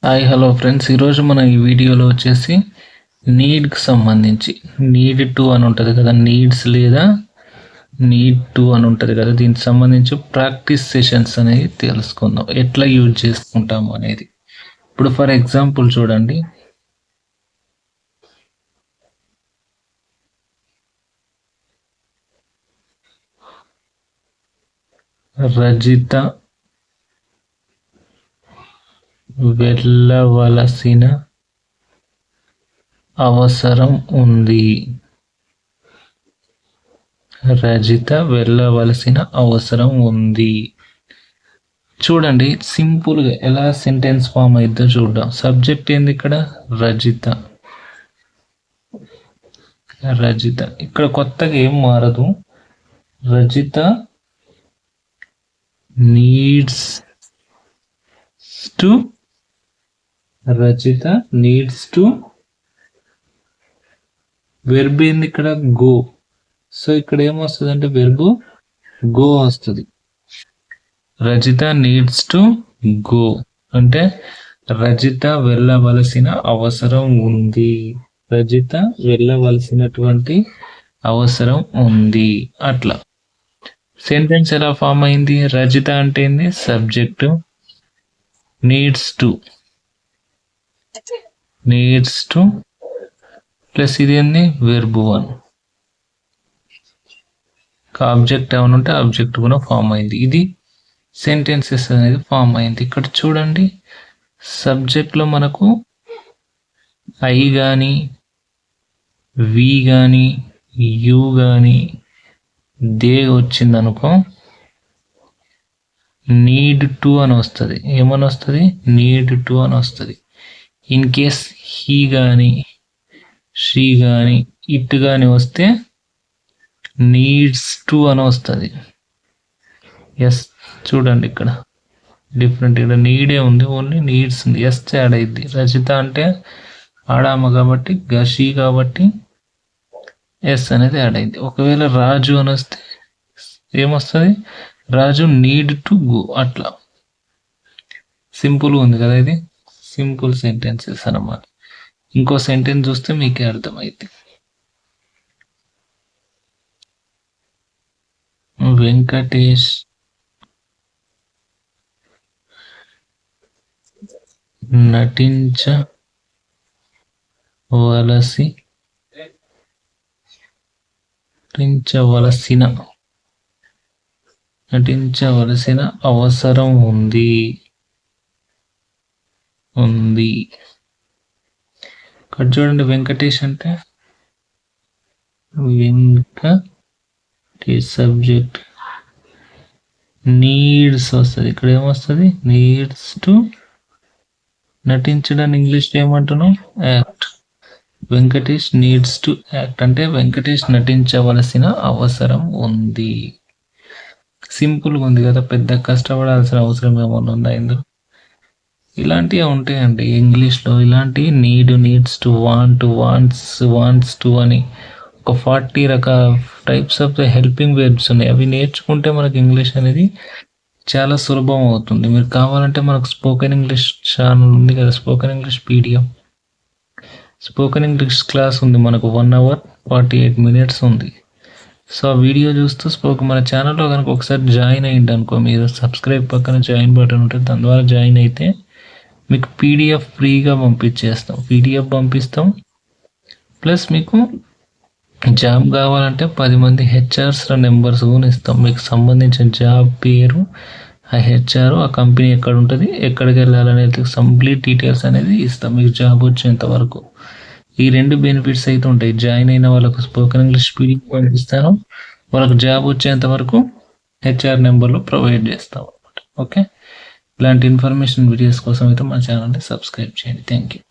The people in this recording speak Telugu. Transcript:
హాయ్ హలో ఫ్రెండ్స్, ఈరోజు మనం ఈ వీడియోలో వచ్చేసి నీడ్కి సంబంధించి నీడ్ టు అని ఉంటుంది కదా, నీడ్స్ లేదా నీడ్ టు అని ఉంటుంది కదా, దీనికి సంబంధించి ప్రాక్టీస్ సెషన్స్ అనేది తెలుసుకుందాం, ఎట్లా యూజ్ చేసుకుంటాము అనేది. ఇప్పుడు ఫర్ ఎగ్జాంపుల్ చూడండి, రజిత వెళ్ళవలసిన అవసరం ఉంది. రజిత వెళ్ళవలసిన అవసరం ఉంది. చూడండి సింపుల్గా ఎలా సెంటెన్స్ ఫామ్ అయిద్దో చూద్దాం. సబ్జెక్ట్ ఏంది ఇక్కడ? రజిత. రజిత ఇక్కడ కొత్తగా ఏం మారదు. రజిత నీడ్స్ టు వెర్బ్ ఏంది ఇక్కడ? గో. సో ఇక్కడ ఏమొస్తుంది అంటే వెర్బ్ గో వస్తుంది. రజిత నీడ్స్ టు గో అంటే రజిత వెళ్ళవలసిన అవసరం ఉంది. రజిత వెళ్ళవలసినటువంటి అవసరం ఉంది. అట్లా సెంటెన్స్ ఎలా ఫామ్ అయింది? రజిత అంటే ఏంది? సబ్జెక్ట్. నీడ్స్ టు ప్లస్ ఇది ఏంది? వెర్బ్ 1. ఆబ్జెక్ట్ ఏమైనా ఉంటే ఆబ్జెక్ట్ కూడా ఫామ్ అయింది. ఇది సెంటెన్సెస్ అనేది ఫామ్ అయింది. ఇక్కడ చూడండి, సబ్జెక్ట్లో మనకు ఐ కానీ వి కానీ యు కానీ దే వచ్చిందనుకో, నీడ్ టు అని వస్తుంది. ఏమని వస్తుంది? నీడ్ టు అని వస్తుంది. ఇన్ కేస్ హీ కానీ షీ కానీ ఇట్ కానీ వస్తే నీడ్స్ టు అని వస్తుంది. ఎస్ చూడండి ఇక్కడ డిఫరెంట్. ఇక్కడ నీడే ఉంది, ఓన్లీ నీడ్స్ ఉంది. ఎస్ యాడ్ అయింది. రజిత అంటే ఆడామ కాబట్టి షీ కాబట్టి ఎస్ అనేది యాడ్ అయింది. ఒకవేళ రాజు అని వస్తే ఏమొస్తుంది? రాజు నీడ్ టు గో. అట్లా సింపుల్గా ఉంది కదా. ఇది సింపుల్ సెంటెన్సెస్ అన్నమాట. ఇంకో సెంటెన్స్ చూస్తే మీకే అర్థమైంది. వెంకటేష్ నటించవలసిన అవసరం ఉంది. ఇక్కడ చూడండి, వెంకటేష్ అంటే సబ్జెక్ట్. నీడ్స్ వస్తుంది. ఇక్కడ ఏమొస్తుంది? నీడ్స్ టు నటించడానికి ఇంగ్లీష్లో ఏమంటున్నాం? Act. Venkatesh needs to act అంటే వెంకటేష్ నటించవలసిన అవసరం ఉంది. సింపుల్గా ఉంది కదా, పెద్ద కష్టపడాల్సిన అవసరం ఏమన్నా ఉందా ఇందులో? ఇలాంటివి ఉంటాయండి ఇంగ్లీష్లో. ఇలాంటి నీడ్స్ టు, వాంట్స్ టు అని ఒక 40 రకాల టైప్స్ ఆఫ్ హెల్పింగ్ వెర్బ్స్ ఉన్నాయి. అవి నేర్చుకుంటే మనకి ఇంగ్లీష్ అనేది చాలా సులభం అవుతుంది. మీరు కావాలంటే మనకు స్పోకెన్ ఇంగ్లీష్ ఛానల్ ఉంది కదా, spoken English PDF, spoken English class ఉంది మనకు 1 hour 48 minutes ఉంది. సో ఆ వీడియో చూస్తూ మన ఛానల్లో కనుక ఒకసారి జాయిన్ అయ్యింది అనుకో, మీరు సబ్స్క్రైబ్ పక్కన జాయిన్ బటన్ ఉంటుంది, దాని ద్వారా జాయిన్ అయితే మీకు PDF ఫ్రీగా పంపిస్తాం. ప్లస్ మీకు జాబ్ కావాలంటే 10 మంది హెచ్ఆర్స్ నెంబర్స్ కూడా ఇస్తాం. మీకు సంబంధించిన జాబ్ పేరు, ఆ హెచ్ఆర్, ఆ కంపెనీ ఎక్కడ ఉంటుంది, ఎక్కడికి వెళ్ళాలనేది కంప్లీట్ డీటెయిల్స్ అనేది ఇస్తాం మీకు జాబ్ వచ్చేంత వరకు. ఈ 2 బెనిఫిట్స్ అయితే ఉంటాయి. జాయిన్ అయిన వాళ్ళకు స్పోకెన్ ఇంగ్లీష్ PDF పంపిస్తాను, వాళ్ళకు జాబ్ వచ్చేంత వరకు హెచ్ఆర్ నెంబర్లు ప్రొవైడ్ చేస్తాం అన్నమాట. ఓకే, ఇలాంటి ఇన్ఫర్మేషన్ వీడియోస్ కోసం అయితే మా ఛానల్ని సబ్స్క్రైబ్ చేయండి. Thank you.